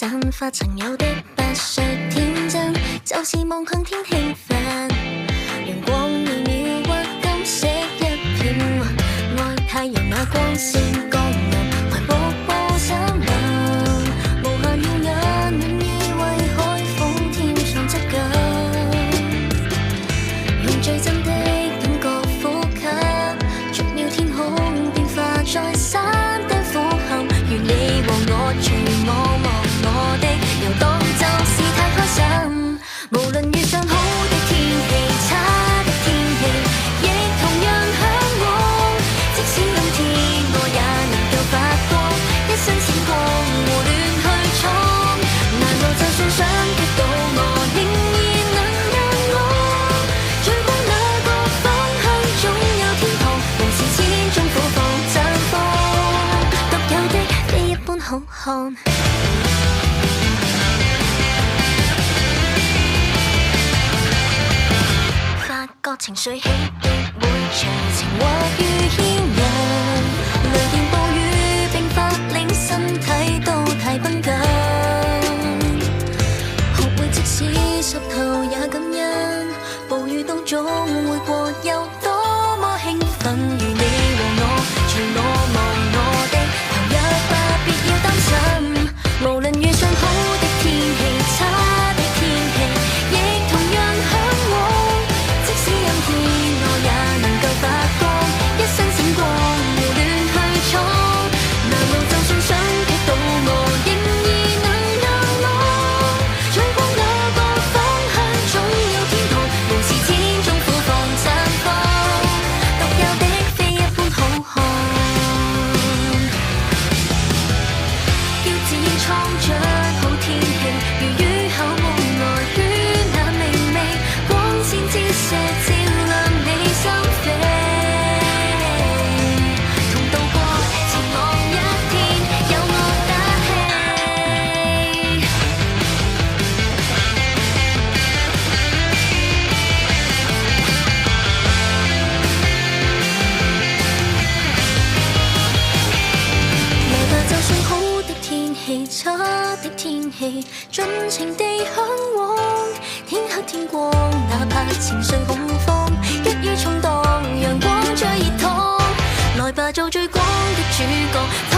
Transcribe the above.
散發曾有的不需天真，就是望向天氣氛，陽光已秒畫金色一片，愛太陽那光線降臨，來瀑布森林，無限耀眼，暖意為海風添上質感，用最真的感覺呼吸，逐秒天空變化在山頂俯瞰，願你和我隨我望我的遊蕩就是太開心，無論遇上好的天氣差的天氣亦同樣向往，即使今天我也能夠發光，一身閃光和亂去闖，難道就算想擊倒我仍然能讓我追光那個方向，總有天堂，無視千種苦況綻放，獨有的非一般好看。發覺情緒起伏會隨情或遇牽引，雷電暴雨並發令身體都太繃緊，學會即使濕透也感恩，暴雨當中會過有多麼興奮，如你和我隨我望我的投入吧，別要擔心，無論遇上好的天氣差的天氣亦同樣向往，即使有天我也能夠發光，一身閃光無亂去闖，難道就算想擊倒我仍然能讓我追光那個方向，總有天堂，無視千種苦況綻放，獨有的非一般好看，要自然創出好天氣，如雨後門外圈那明媚光線折射照亮你心扉，同渡過晴朗一天，有我打氣。來吧，就算好的天氣差的天氣，盡情地向往，天黑天光，哪怕情緒恐慌，一於闖蕩，陽光最熱燙，來吧，做最光的主角。